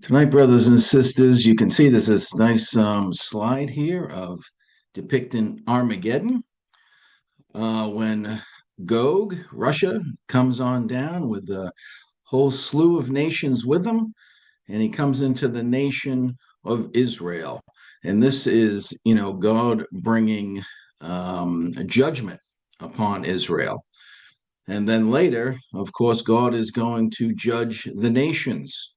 Tonight, brothers and sisters, you can see there's this nice slide here of depicting Armageddon when Gog, Russia, comes on down with a whole slew of nations with him, and he comes into the nation of Israel. And this is, God bringing judgment upon Israel. And then later, of course, God is going to judge the nations.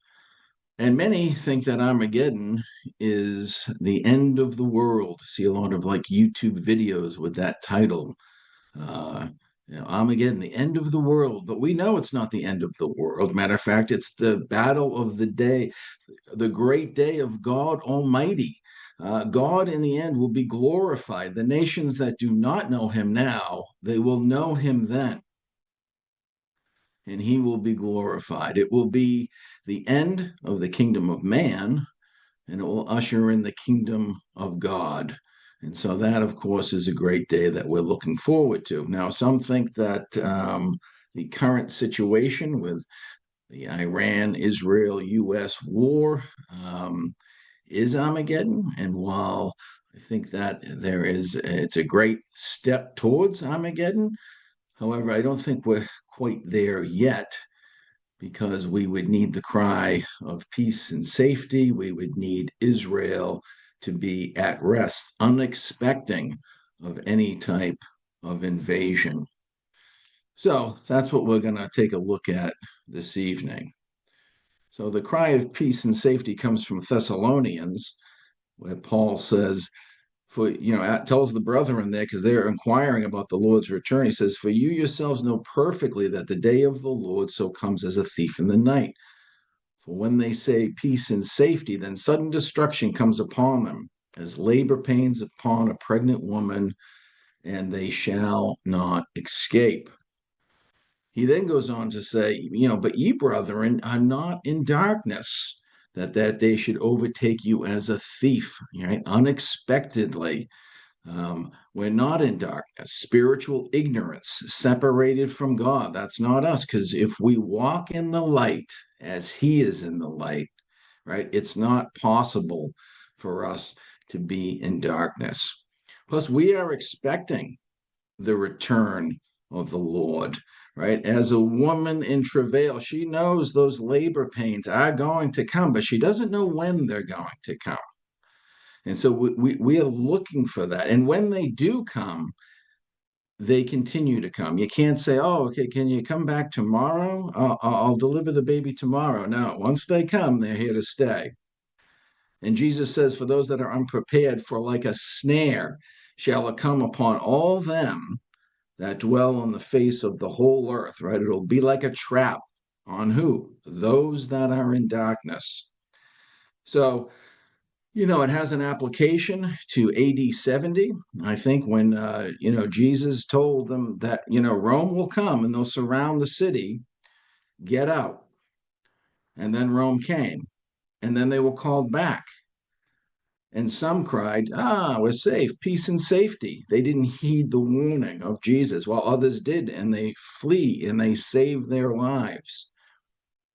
And many think that Armageddon is the end of the world. See a lot of like YouTube videos with that title. Uh, Armageddon, the end of the world. But we know it's not the end of the world. Matter of fact, it's the battle of the day, the great day of God Almighty. God in the end will be glorified. The nations that do not know him now, they will know him then, and he will be glorified. It will be the end of the kingdom of man, and it will usher in the kingdom of God. And so that, of course, is a great day that we're looking forward to. Now, some think that the current situation with the Iran Israel US war is Armageddon. And while I think that it's a great step towards Armageddon, however, I don't think we're quite there yet because we would need the cry of peace and safety. We would need Israel to be at rest, unexpecting of any type of invasion. So that's what we're going to take a look at this evening. So the cry of peace and safety comes from Thessalonians, where Paul says, tells the brethren there because they're inquiring about the Lord's return. He says, "For you yourselves know perfectly that the day of the Lord so comes as a thief in the night. For when they say peace and safety, then sudden destruction comes upon them, as labor pains upon a pregnant woman, and they shall not escape." He then goes on to say, "But ye, brethren, are not in darkness, that day should overtake you as a thief," right? Unexpectedly. We're not in darkness, spiritual ignorance, separated from God. That's not us, because if we walk in the light as He is in the light, right, it's not possible for us to be in darkness. Plus, we are expecting the return of the Lord, right? As a woman in travail, she knows those labor pains are going to come, but she doesn't know when they're going to come. And so we are looking for that. And when they do come, they continue to come. You can't say, "Oh, okay, can you come back tomorrow? I'll deliver the baby tomorrow." No, once they come, they're here to stay. And Jesus says, "For those that are unprepared, for like a snare shall it come upon all them that dwell on the face of the whole earth," right? It'll be like a trap on who? Those that are in darkness. So, it has an application to AD 70, I think, when, Jesus told them that, Rome will come and they'll surround the city, get out. And then Rome came, and then they were called back. And some cried, we're safe, peace and safety. They didn't heed the warning of Jesus, while others did, and they flee and they save their lives.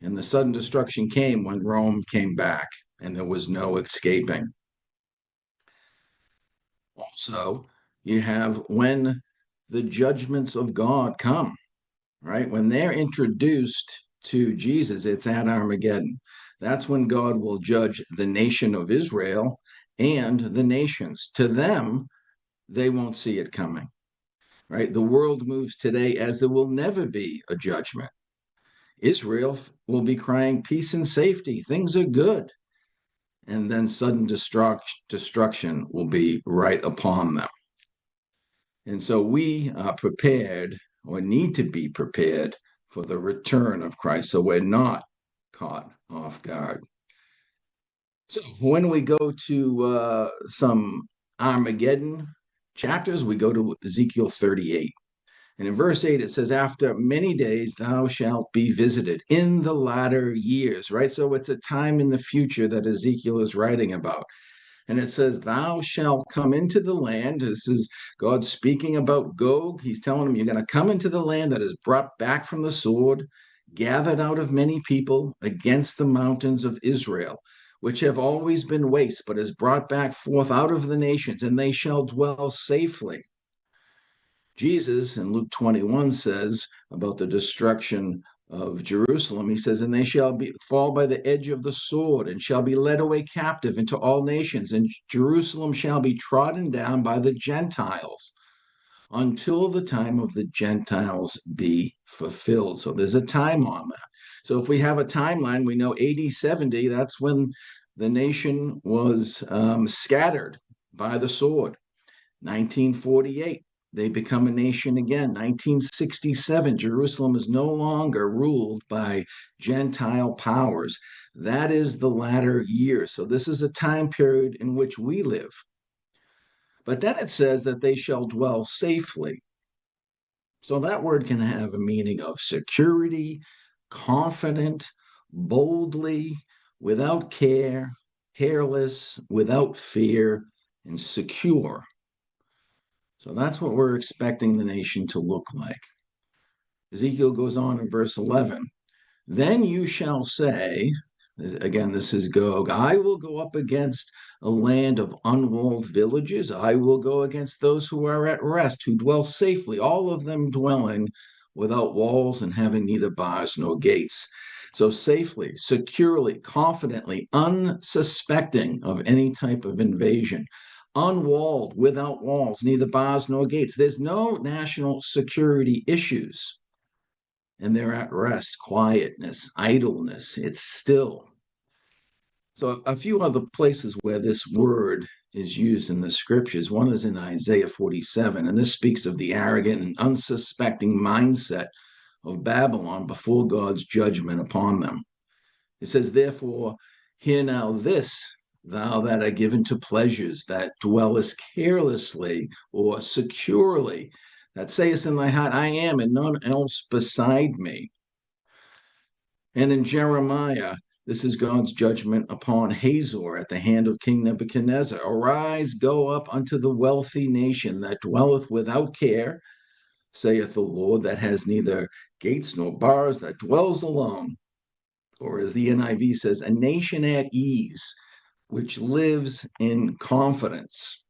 And the sudden destruction came when Rome came back, and there was no escaping. Also, you have when the judgments of God come, right? When they're introduced to Jesus, it's at Armageddon. That's when God will judge the nation of Israel and the nations. To them, they won't see it coming, right? The world moves today as there will never be a judgment. Israel will be crying peace and safety. Things are good. And then sudden destruction will be right upon them. And so we are prepared or need to be prepared for the return of Christ so we're not caught off guard. So when we go to some Armageddon chapters, we go to Ezekiel 38. And in verse 8, it says, "After many days thou shalt be visited in the latter years," right? So it's a time in the future that Ezekiel is writing about. And it says, "Thou shalt come into the land." This is God speaking about Gog. He's telling him, "You're going to come into the land that is brought back from the sword, gathered out of many people against the mountains of Israel, which have always been waste, but is brought back forth out of the nations, and they shall dwell safely. Jesus in Luke 21 says about the destruction of Jerusalem, he says, and they shall fall by the edge of the sword and shall be led away captive into all nations, and Jerusalem shall be trodden down by the Gentiles until the time of the Gentiles be fulfilled. So there's a time on that. So if we have a timeline, we know AD 70, that's when the nation was scattered by the sword. 1948, they become a nation again. 1967, Jerusalem is no longer ruled by Gentile powers. That is the latter years. So this is a time period in which we live. But then it says that they shall dwell safely. So that word can have a meaning of security, confident, boldly, without care, careless, without fear, and secure. So that's what we're expecting the nation to look like. Ezekiel goes on in verse 11. Then you shall say, again, this is Gog, I will go up against a land of unwalled villages. I will go against those who are at rest, who dwell safely, all of them dwelling without walls and having neither bars nor gates. So safely, securely, confidently, unsuspecting of any type of invasion, unwalled, without walls, neither bars nor gates. There's no national security issues. And they're at rest, quietness, idleness. It's still. So a few other places where this word is used in the scriptures. One is in Isaiah 47, and this speaks of the arrogant and unsuspecting mindset of Babylon before God's judgment upon them. It says, therefore, hear now this, thou that are given to pleasures, that dwellest carelessly or securely, that sayest in thy heart, I am, and none else beside me. And in Jeremiah, this is God's judgment upon Hazor at the hand of King Nebuchadnezzar. Arise, go up unto the wealthy nation that dwelleth without care, saith the Lord, that has neither gates nor bars, that dwells alone. Or as the NIV says, a nation at ease, which lives in confidence.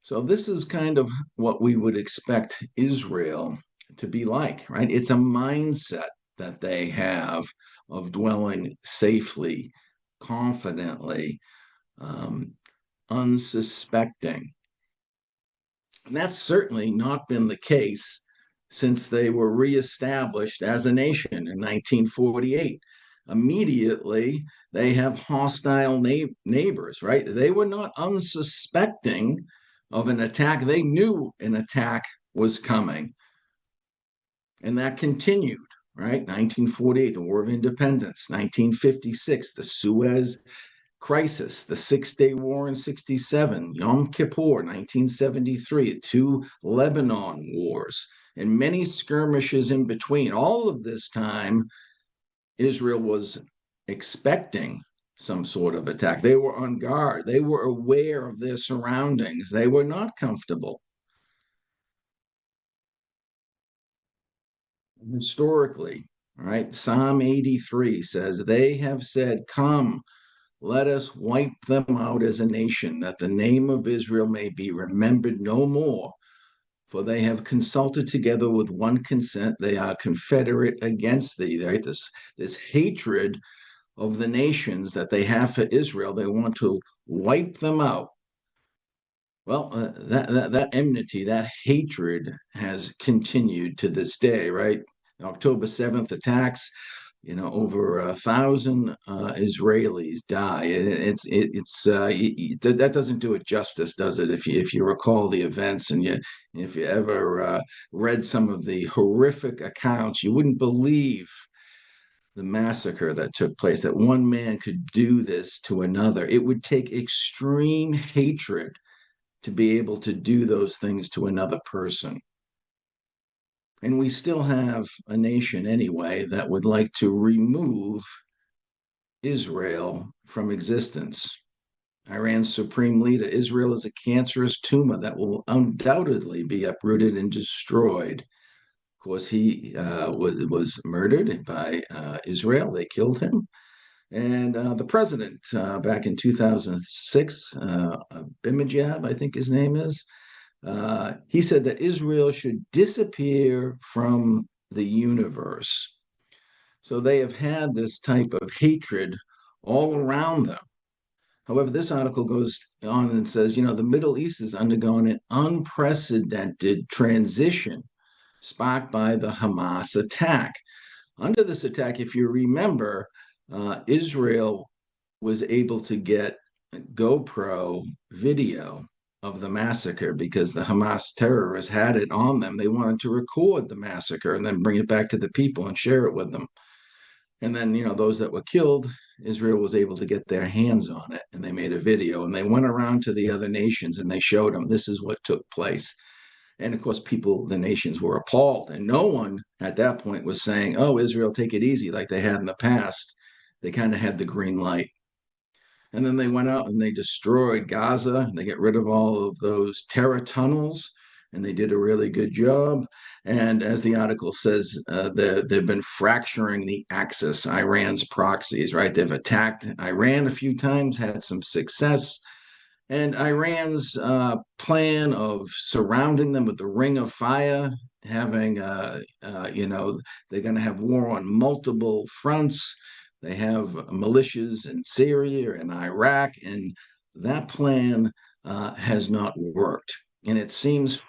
So this is kind of what we would expect Israel to be like, right? It's a mindset that they have of dwelling safely, confidently, unsuspecting. And that's certainly not been the case since they were reestablished as a nation in 1948. Immediately, they have hostile neighbors, right? They were not unsuspecting of an attack. They knew an attack was coming. And that continued, right? 1948, the War of Independence. 1956, the Suez Crisis, the Six-Day War in 67, Yom Kippur, 1973, two Lebanon wars, and many skirmishes in between. All of this time, Israel was expecting some sort of attack. They were on guard. They were aware of their surroundings. They were not comfortable. Historically, right? Psalm 83 says, they have said, come, let us wipe them out as a nation, that the name of Israel may be remembered no more. For they have consulted together with one consent. They are confederate against thee. Right? This hatred of the nations that they have for Israel, they want to wipe them out. Well, that enmity, that hatred has continued to this day, right? October 7th attacks, over 1,000 Israelis die. That doesn't do it justice, does it? If you recall the events, and if you ever read some of the horrific accounts, you wouldn't believe the massacre that took place. That one man could do this to another. It would take extreme hatred to be able to do those things to another person. And we still have a nation anyway that would like to remove Israel from existence. Iran's supreme leader, Israel is a cancerous tumor that will undoubtedly be uprooted and destroyed. course, he was murdered by Israel. They killed him. And the president, back in 2006, Bimajab, I think his name is, he said that Israel should disappear from the universe. So they have had this type of hatred all around them. However, this article goes on and says, the Middle East is undergoing an unprecedented transition sparked by the Hamas attack. Under this attack, if you remember, Israel was able to get GoPro video of the massacre because the Hamas terrorists had it on them. They wanted to record the massacre and then bring it back to the people and share it with them. And then, those that were killed, Israel was able to get their hands on it and they made a video and they went around to the other nations and they showed them this is what took place. And of course, the nations were appalled. And no one at that point was saying, oh, Israel, take it easy like they had in the past. They kind of had the green light. And then they went out and they destroyed Gaza. They get rid of all of those terror tunnels, and they did a really good job. And as the article says, they've been fracturing the axis, Iran's proxies, right? They've attacked Iran a few times, had some success. And Iran's plan of surrounding them with the ring of fire, having, they're going to have war on multiple fronts. They have militias in Syria and Iraq, and that plan has not worked. And it seems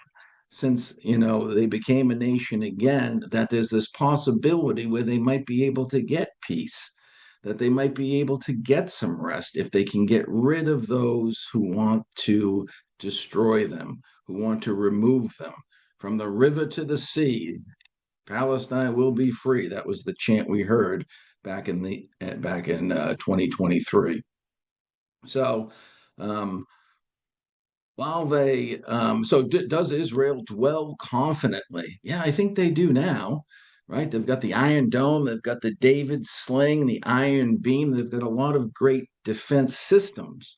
since they became a nation again that there's this possibility where they might be able to get peace, that they might be able to get some rest if they can get rid of those who want to destroy them, who want to remove them from the river to the sea. Palestine will be free. That was the chant we heard back in 2023. So while they does Israel dwell confidently? Yeah, I think they do now, right? They've got the Iron Dome, they've got the David Sling, the Iron Beam, they've got a lot of great defense systems.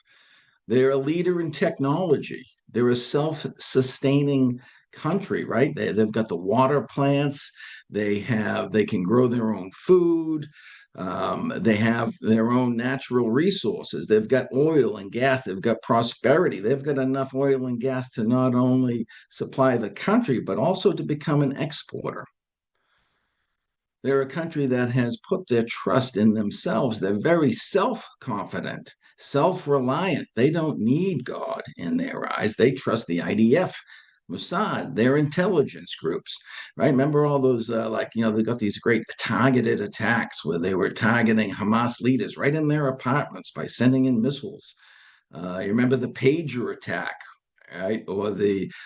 They're a leader in technology. They're a self-sustaining country, right? They've got the water plants. They can grow their own food. They have their own natural resources. They've got oil and gas. They've got prosperity. They've got enough oil and gas to not only supply the country, but also to become an exporter. They're a country that has put their trust in themselves. They're very self-confident, self-reliant. They don't need God in their eyes. They trust the IDF, Mossad, their intelligence groups, right? Remember all those, they got these great targeted attacks where they were targeting Hamas leaders right in their apartments by sending in missiles. You remember the pager attack, right? Or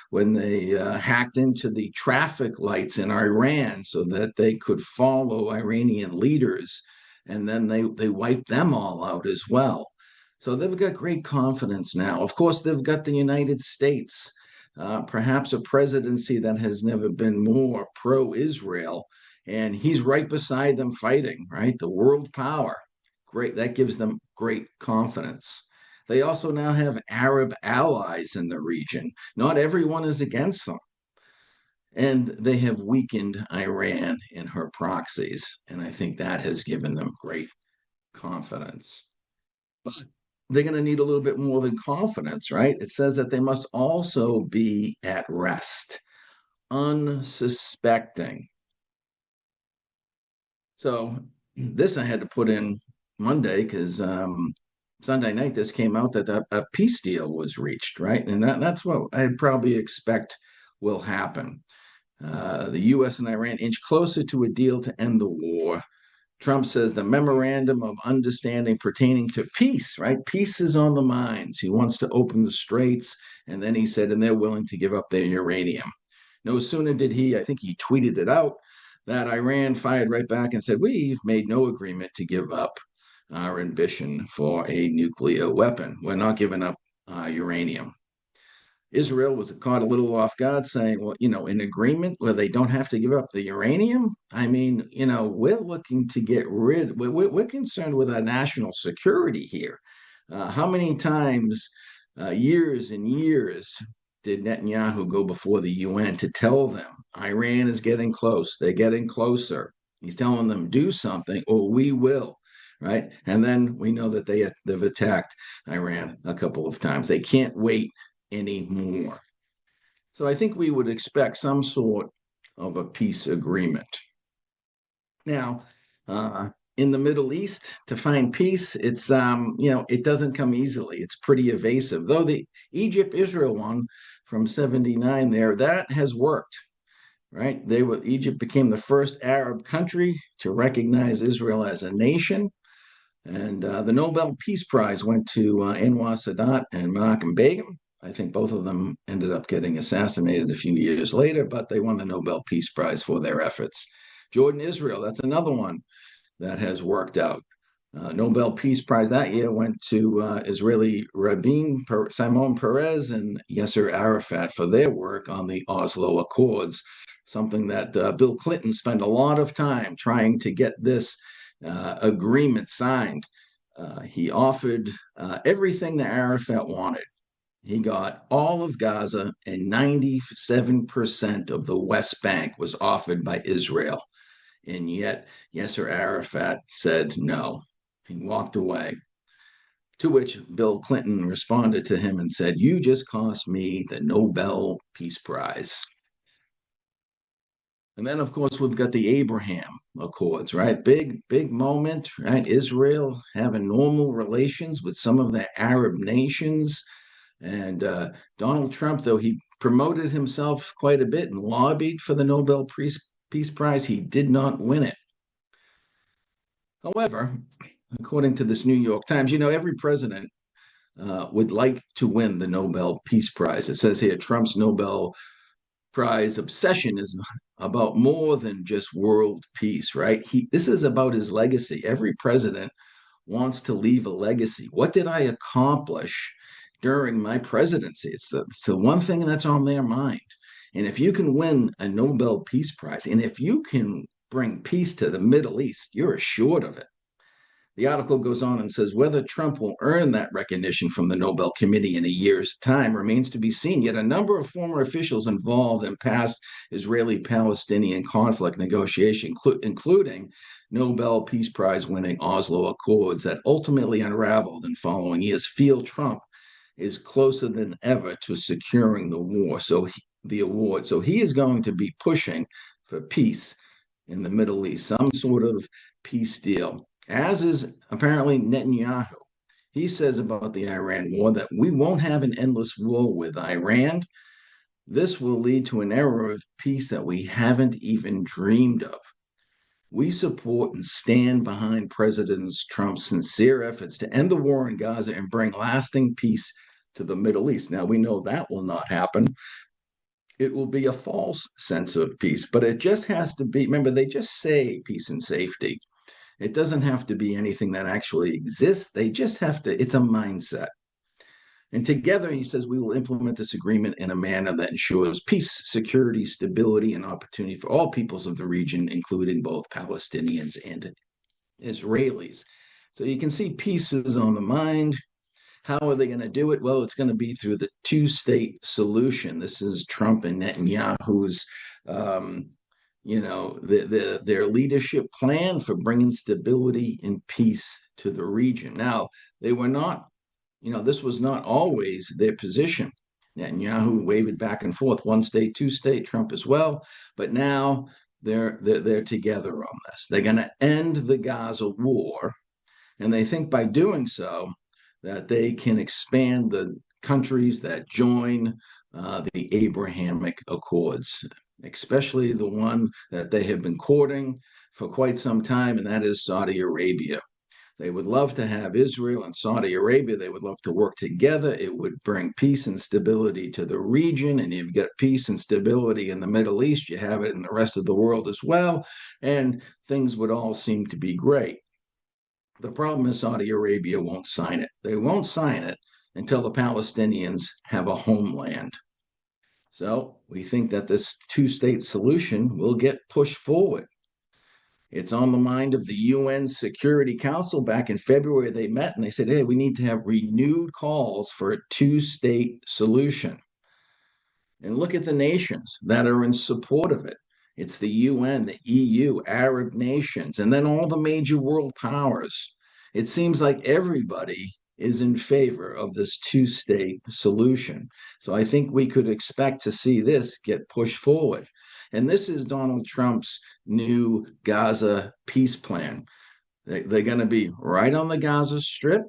when they hacked into the traffic lights in Iran so that they could follow Iranian leaders, and then they wiped them all out as well. So they've got great confidence now. Of course, they've got the United States, perhaps a presidency that has never been more pro-Israel, and he's right beside them fighting, right? The world power. Great. That gives them great confidence. They also now have Arab allies in the region. Not everyone is against them. And they have weakened Iran in her proxies. And I think that has given them great confidence. But they're going to need a little bit more than confidence, right? It says that they must also be at rest, unsuspecting. So this I had to put in Monday because Sunday night this came out that a peace deal was reached, right? And that's what I'd probably expect will happen. The U.S. and Iran inch closer to a deal to end the war. Trump says the memorandum of understanding pertaining to peace, right? Peace is on the minds. He wants to open the straits. And then he said, and they're willing to give up their uranium. No sooner did I think he tweeted it out, that Iran fired right back and said, we've made no agreement to give up our ambition for a nuclear weapon. We're not giving up uranium. Israel was caught a little off guard saying, well, an agreement where they don't have to give up the uranium. I mean, we're looking to we're concerned with our national security here. How many times, years and years, did Netanyahu go before the UN to tell them Iran is getting close. They're getting closer. He's telling them, do something or we will, right? And then we know that they've attacked Iran a couple of times. They can't wait anymore. So I think we would expect some sort of a peace agreement. Now, in the Middle East, to find peace, it's it doesn't come easily. It's pretty evasive. Though the Egypt-Israel one from 79 there, that has worked, right? Egypt became the first Arab country to recognize Israel as a nation. And the Nobel Peace Prize went to Anwar Sadat and Menachem Begin. I think both of them ended up getting assassinated a few years later, but they won the Nobel Peace Prize for their efforts. Jordan, Israel, that's another one that has worked out. Nobel Peace Prize that year went to Israeli Rabin, Simon Peres, and Yasser Arafat for their work on the Oslo Accords, something that Bill Clinton spent a lot of time trying to get this agreement signed. He offered everything that Arafat wanted. He got all of Gaza, and 97% of the West Bank was offered by Israel. And yet, Yasser Arafat said no. He walked away. To which Bill Clinton responded to him and said, "You just cost me the Nobel Peace Prize." And then, of course, we've got the Abraham Accords, right? Big moment, right? Israel having normal relations with some of the Arab nations. And Donald Trump, though he promoted himself quite a bit and lobbied for the Nobel Peace Prize, he did not win it. However, according to this New York Times, every president would like to win the Nobel Peace Prize. It says here Trump's Nobel Prize obsession is about more than just world peace, right? This is about his legacy. Every president wants to leave a legacy. What did I accomplish during my presidency? It's the one thing that's on their mind. And if you can win a Nobel Peace Prize, and if you can bring peace to the Middle East, you're assured of it. The article goes on and says whether Trump will earn that recognition from the Nobel Committee in a year's time remains to be seen. Yet a number of former officials involved in past Israeli-Palestinian conflict negotiation, including Nobel Peace Prize winning Oslo Accords that ultimately unraveled in following years, feel Trump is closer than ever to securing the award. So he is going to be pushing for peace in the Middle East, some sort of peace deal, as is apparently Netanyahu. He says about the Iran war that we won't have an endless war with Iran. This will lead to an era of peace that we haven't even dreamed of. We support and stand behind President Trump's sincere efforts to end the war in Gaza and bring lasting peace to the Middle East. Now, we know that will not happen. It will be a false sense of peace, but it just has to be. Remember, they just say peace and safety. It doesn't have to be anything that actually exists. They just have to, it's a mindset. And together, he says, we will implement this agreement in a manner that ensures peace, security, stability, and opportunity for all peoples of the region, including both Palestinians and Israelis. So you can see peace is on the mind. How are they going to do it? Well, it's going to be through the two-state solution. This is Trump and Netanyahu's their leadership plan for bringing stability and peace to the region. Now, they were not, this was not always their position. Netanyahu wavered back and forth, one state, two state, Trump as well. But now they're together on this. They're going to end the Gaza war, and they think by doing so that they can expand the countries that join the Abrahamic Accords, especially the one that they have been courting for quite some time, and that is Saudi Arabia. They would love to have Israel and Saudi Arabia. They would love to work together. It would bring peace and stability to the region. And you get peace and stability in the Middle East, you have it in the rest of the world as well. And things would all seem to be great. The problem is Saudi Arabia won't sign it. They won't sign it until the Palestinians have a homeland. So we think that this two-state solution will get pushed forward. It's on the mind of the UN Security Council. Back in February, they met and they said, hey, we need to have renewed calls for a two-state solution. And look at the nations that are in support of it. It's the UN, the EU, Arab nations, and then all the major world powers. It seems like everybody is in favor of this two-state solution. So I think we could expect to see this get pushed forward. And this is Donald Trump's new Gaza peace plan. They're going to be right on the Gaza Strip.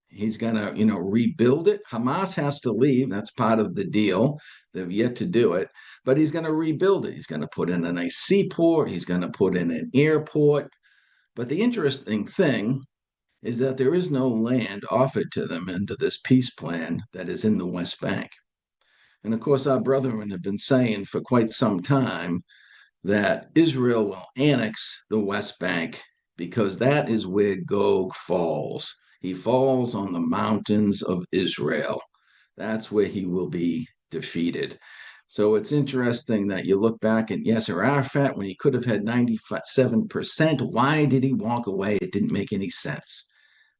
He's going to, rebuild it. Hamas has to leave. That's part of the deal. They've yet to do it, but he's going to rebuild it. He's going to put in a nice seaport. He's going to put in an airport. But the interesting thing is that there is no land offered to them under this peace plan that is in the West Bank. And of course, our brethren have been saying for quite some time that Israel will annex the West Bank because that is where Gog falls. He falls on the mountains of Israel. That's where he will be defeated. So it's interesting that you look back at Yasser Arafat when he could have had 97%. Why did he walk away? It didn't make any sense.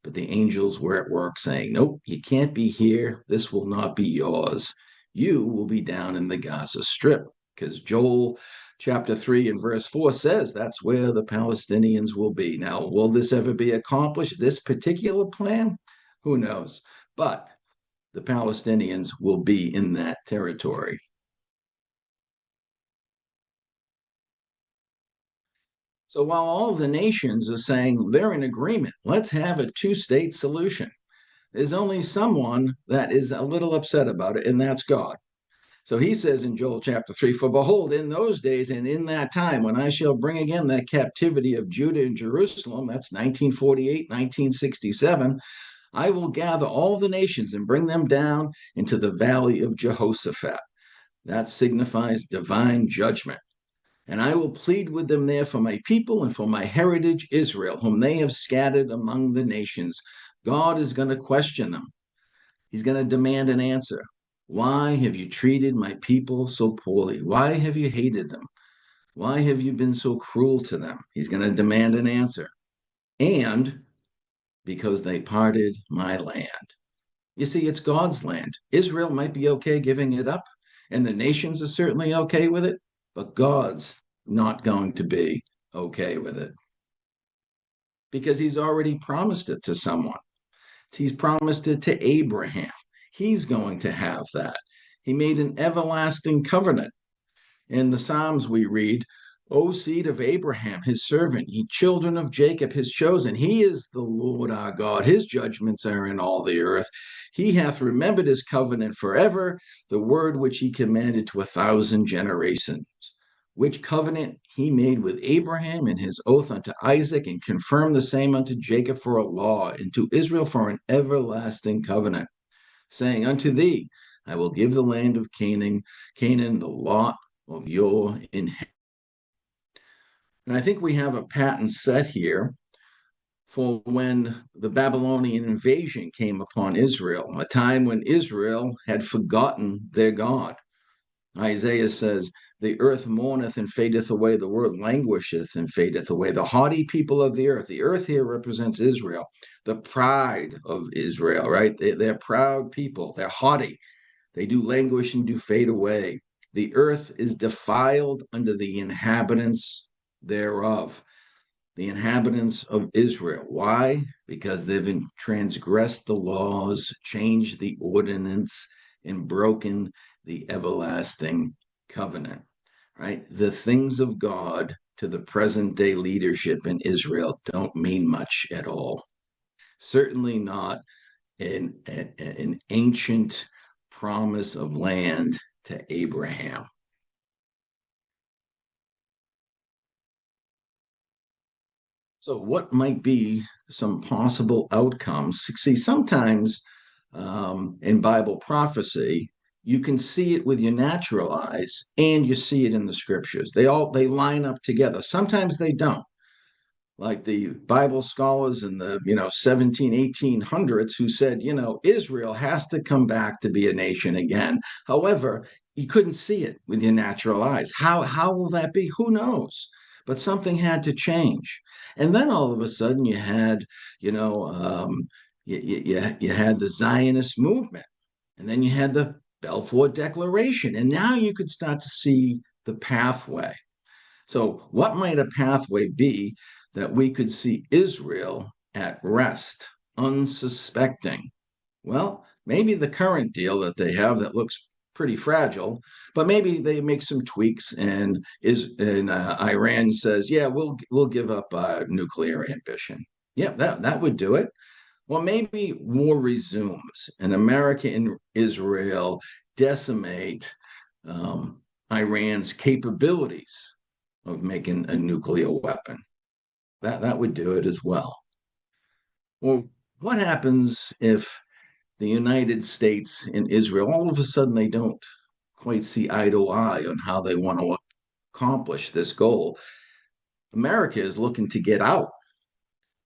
But the angels were at work saying, nope, you can't be here. This will not be yours. You will be down in the Gaza Strip because Joel chapter 3 and verse 4 says that's where the Palestinians will be. Now, will this ever be accomplished? This particular plan? Who knows? But the Palestinians will be in that territory. So while all the nations are saying they're in agreement, let's have a two-state solution, there's only someone that is a little upset about it, and that's God. So he says in Joel chapter 3, for behold, in those days and in that time, when I shall bring again that captivity of Judah and Jerusalem, that's 1948, 1967, I will gather all the nations and bring them down into the valley of Jehoshaphat. That signifies divine judgment. And I will plead with them there for my people and for my heritage Israel, whom they have scattered among the nations. God is going to question them. He's going to demand an answer. Why have you treated my people so poorly? Why have you hated them? Why have you been so cruel to them? He's going to demand an answer. And because they parted my land. You see, it's God's land. Israel might be okay giving it up, and the nations are certainly okay with it, but God's not going to be okay with it because he's already promised it to someone. He's promised it to Abraham. He's going to have that. He made an everlasting covenant. In the Psalms, we read, O seed of Abraham, his servant, ye children of Jacob, his chosen. He is the Lord our God. His judgments are in all the earth. He hath remembered his covenant forever, the word which he commanded to 1,000 generations, which covenant he made with Abraham and his oath unto Isaac, and confirmed the same unto Jacob for a law, and to Israel for an everlasting covenant, saying, unto thee I will give the land of Canaan, the lot of your inheritance. And I think we have a pattern set here for when the Babylonian invasion came upon Israel, a time when Israel had forgotten their God. Isaiah says, the earth mourneth and fadeth away, the world languisheth and fadeth away. The haughty people of the earth here represents Israel, the pride of Israel, right? They're proud people, they're haughty, they do languish and do fade away. The earth is defiled under the inhabitants thereof. The inhabitants of Israel. Why? Because they've transgressed the laws, changed the ordinance, and broken the everlasting covenant, right? The things of God to the present day leadership in Israel don't mean much at all. Certainly not an ancient promise of land to Abraham. So, what might be some possible outcomes? See, sometimes in Bible prophecy, you can see it with your natural eyes, and you see it in the scriptures. They line up together. Sometimes they don't. Like the Bible scholars in the 17, 1800s who said, Israel has to come back to be a nation again. However, you couldn't see it with your natural eyes. How will that be? Who knows? But something had to change. And then all of a sudden you had, you had the Zionist movement. And then you had the Balfour Declaration. And now you could start to see the pathway. So, what might a pathway be that we could see Israel at rest, unsuspecting? Well, maybe the current deal that they have that looks pretty fragile, but maybe they make some tweaks and Iran says, "Yeah, we'll give up nuclear ambition." Yeah, that would do it. Well, maybe war resumes, and America and Israel decimate um, Iran's capabilities of making a nuclear weapon. That would do it as well. Well, what happens if the United States and Israel all of a sudden they don't quite see eye to eye on how they want to accomplish this goal? America is looking to get out,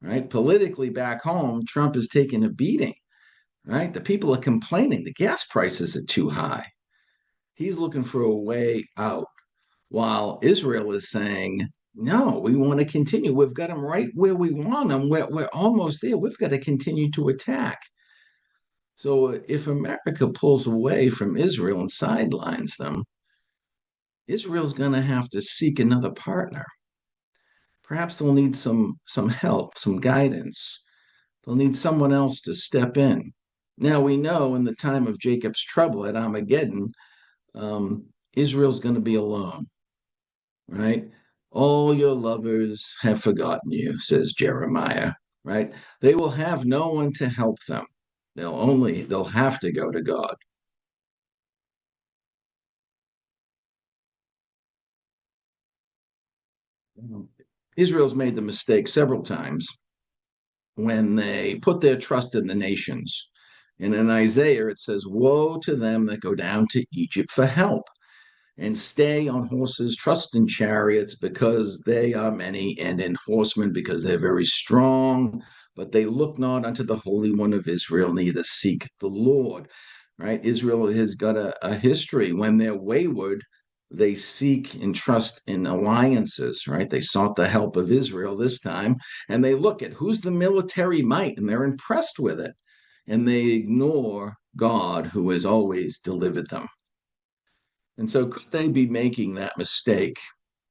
right? Politically back home, Trump is taking a beating, right? The people are complaining the gas prices are too high. He's looking for a way out, while Israel is saying, no, we want to continue. We've got them right where we want them. We're almost there. We've got to continue to attack. So if America pulls away from Israel and sidelines them, Israel's going to have to seek another partner. Perhaps they'll need some help, some guidance. They'll need someone else to step in. Now we know in the time of Jacob's trouble at Armageddon, Israel's going to be alone, right? All your lovers have forgotten you, says Jeremiah, right? They will have no one to help them. They'll have to go to God. Israel's made the mistake several times when they put their trust in the nations. And in Isaiah, it says, woe to them that go down to Egypt for help and stay on horses, trust in chariots because they are many, and in horsemen because they're very strong, but they look not unto the Holy One of Israel, neither seek the Lord. Right? Israel has got a history. When they're wayward, they seek and trust in alliances, right? They sought the help of Israel this time, and they look at who's the military might, and they're impressed with it. And they ignore God, who has always delivered them. And so, could they be making that mistake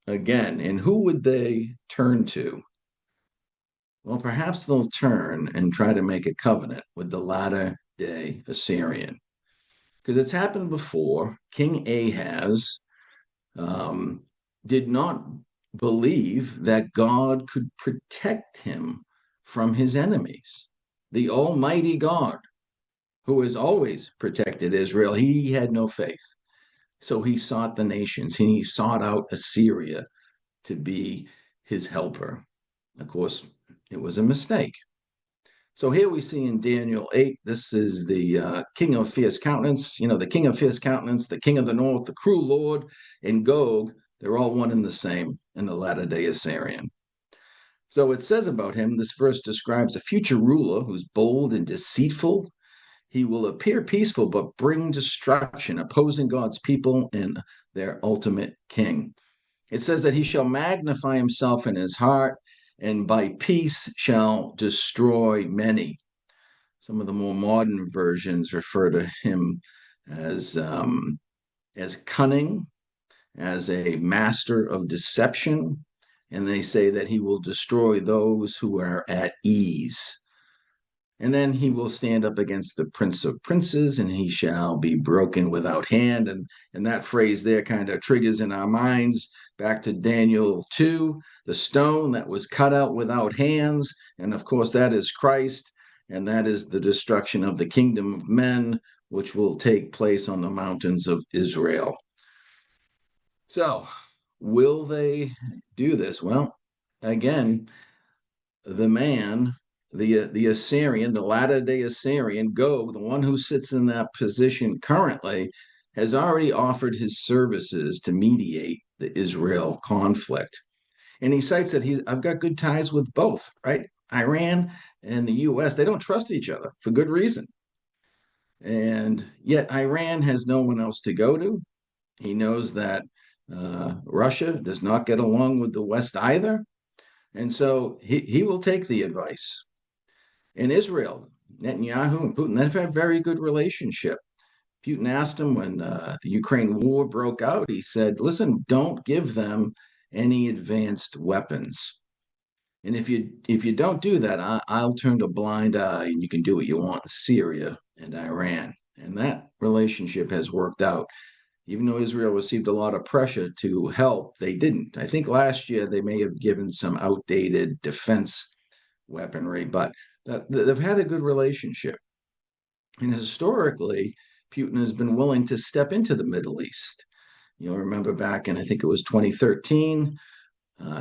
again? And who would they turn to? Well, perhaps they'll turn and try to make a covenant with the latter day Assyrian. Because it's happened before. King Ahaz um, did not believe that God could protect him from his enemies. The Almighty God, who has always protected Israel, he had no faith. So he sought the nations, and he sought out Assyria to be his helper. Of course, it was a mistake. So here we see in Daniel 8, this is the king of fierce countenance, the king of fierce countenance, the king of the north, the cruel lord, and Gog. They're all one and the same in the latter day Assyrian. So it says about him, this verse describes a future ruler who's bold and deceitful. He will appear peaceful, but bring destruction, opposing God's people and their ultimate king. It says that he shall magnify himself in his heart, and by peace shall destroy many. Some of the more modern versions refer to him as cunning, as a master of deception, and they say that he will destroy those who are at ease. And then he will stand up against the prince of princes, and he shall be broken without hand. And that phrase there kind of triggers in our minds back to Daniel 2, the stone that was cut out without hands. And of course, that is Christ, and that is the destruction of the kingdom of men, which will take place on the mountains of Israel. So, will they do this? Well, again, the man, the Assyrian, the latter day Assyrian, Gog, the one who sits in that position currently, has already offered his services to mediate the Israel conflict. And he cites that I've got good ties with both, right? Iran and the US, they don't trust each other for good reason. And yet Iran has no one else to go to. He knows that Russia does not get along with the West either. And so he will take the advice. In Israel, Netanyahu and Putin, they've had a very good relationship. Putin asked him when the Ukraine war broke out, he said, listen, don't give them any advanced weapons. And if you don't do that, I'll turn a blind eye and you can do what you want in Syria and Iran. And that relationship has worked out. Even though Israel received a lot of pressure to help, they didn't. I think last year they may have given some outdated defense weaponry, but they've had a good relationship. And historically, Putin has been willing to step into the Middle East. You'll remember back in, I think it was 2013,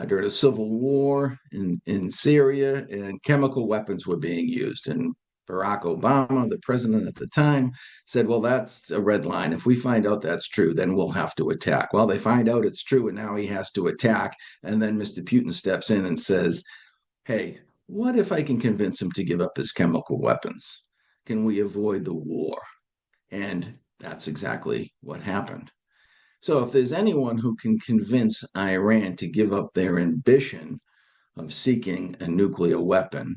during a civil war in Syria, and chemical weapons were being used. And Barack Obama, the president at the time, said, well, that's a red line. If we find out that's true, then we'll have to attack. Well, they find out it's true, and now he has to attack. And then Mr. Putin steps in and says, hey, what if I can convince him to give up his chemical weapons? Can we avoid the war? And that's exactly what happened. So if there's anyone who can convince Iran to give up their ambition of seeking a nuclear weapon,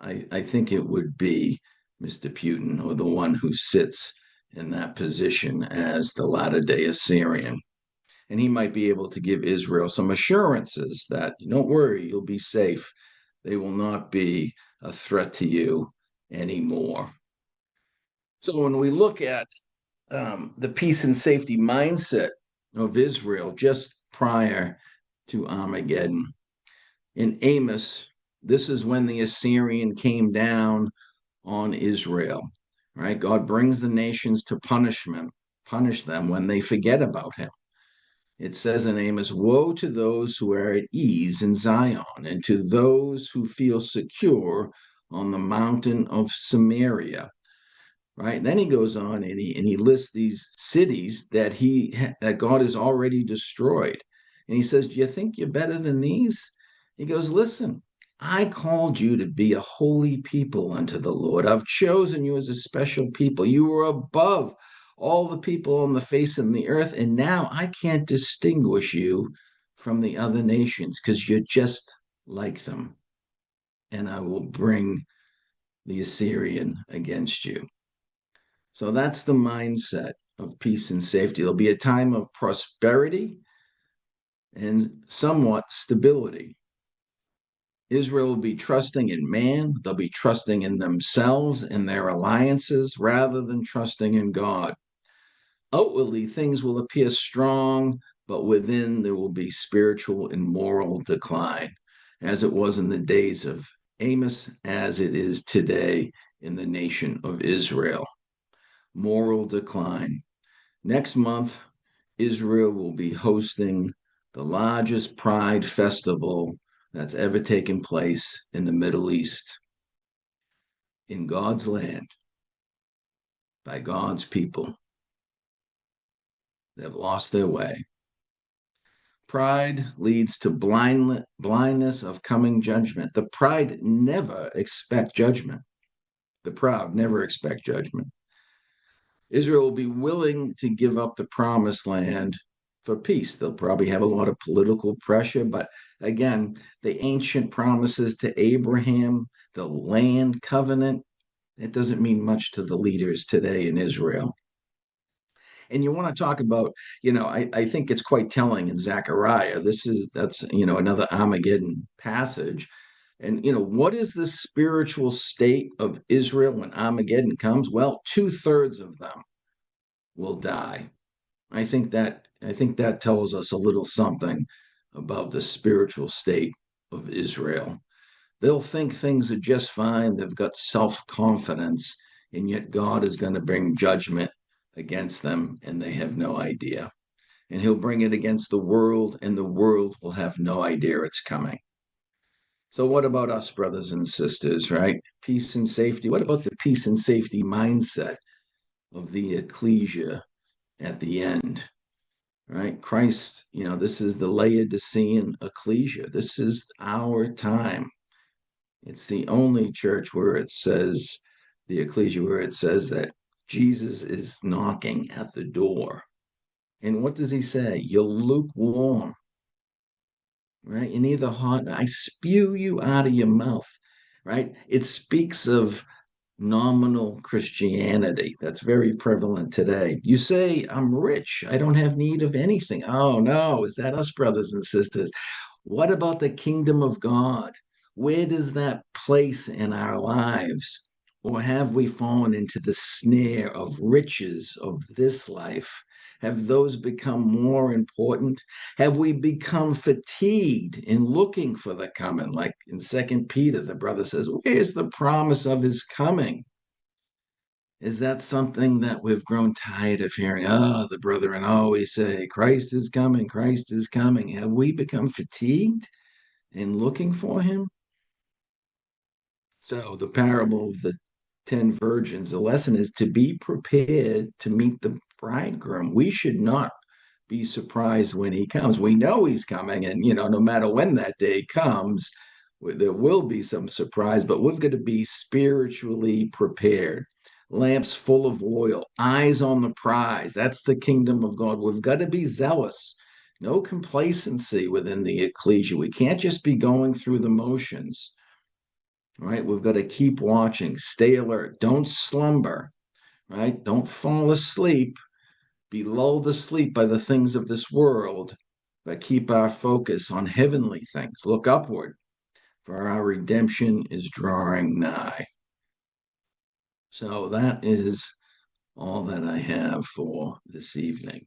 I think it would be Mr. Putin, or the one who sits in that position as the latter-day Assyrian. And he might be able to give Israel some assurances that, don't worry, you'll be safe. They will not be a threat to you anymore. So when we look at the peace and safety mindset of Israel just prior to Armageddon, in Amos, this is when the Assyrian came down on Israel, right? God brings the nations to punish them when they forget about him. It says in Amos, woe to those who are at ease in Zion, and to those who feel secure on the mountain of Samaria. Right. Then he goes on and he lists these cities that God has already destroyed. And he says, do you think you're better than these? He goes, listen, I called you to be a holy people unto the Lord. I've chosen you as a special people. You were above all the people on the face of the earth. And now I can't distinguish you from the other nations because you're just like them. And I will bring the Assyrian against you. So that's the mindset of peace and safety. It'll be a time of prosperity and somewhat stability. Israel will be trusting in man. They'll be trusting in themselves and their alliances rather than trusting in God. Outwardly, things will appear strong, but within there will be spiritual and moral decline, as it was in the days of Amos, as it is today in the nation of Israel. Moral decline. Next month, Israel will be hosting the largest Pride festival that's ever taken place in the Middle East, in God's land, by God's people. They've lost their way. Pride leads to blindness of coming judgment. The pride never expect judgment. The proud never expect judgment. Israel will be willing to give up the promised land for peace. They'll probably have a lot of political pressure, but again, the ancient promises to Abraham, the land covenant, it doesn't mean much to the leaders today in Israel. And you want to talk about, I think it's quite telling in Zechariah. That's another Armageddon passage. And, what is the spiritual state of Israel when Armageddon comes? Well, 2/3 of them will die. I think that tells us a little something about the spiritual state of Israel. They'll think things are just fine. They've got self-confidence, and yet God is going to bring judgment against them, and they have no idea. And he'll bring it against the world, and the world will have no idea it's coming. So what about us, brothers and sisters, right? Peace and safety. What about the peace and safety mindset of the ecclesia at the end, right? Christ, this is the Laodicean ecclesia. This is our time. It's the only church where it says, the ecclesia, where it says that Jesus is knocking at the door. And what does he say? You're lukewarm, right? You're neither hot, I spew you out of your mouth, right? It speaks of nominal Christianity that's very prevalent today. You say, I'm rich, I don't have need of anything. Oh, no, is that us, brothers and sisters? What about the kingdom of God? Where does that place in our lives? Or have we fallen into the snare of riches of this life? Have those become more important? Have we become fatigued in looking for the coming? Like in Second Peter, the brother says, where's the promise of his coming? Is that something that we've grown tired of hearing? Oh, the brethren always say, Christ is coming, Christ is coming. Have we become fatigued in looking for him? So, the parable of the 10 virgins, the lesson is to be prepared to meet the bridegroom. We should not be surprised when he comes. We know he's coming, and no matter when that day comes, there will be some surprise, but we've got to be spiritually prepared. Lamps full of oil, eyes on the prize. That's the kingdom of God. We've got to be zealous. No complacency within the ecclesia. We can't just be going through the motions, right? We've got to keep watching, stay alert, don't slumber, right? Don't fall asleep, be lulled asleep by the things of this world, but keep our focus on heavenly things. Look upward, for our redemption is drawing nigh. So that is all that I have for this evening.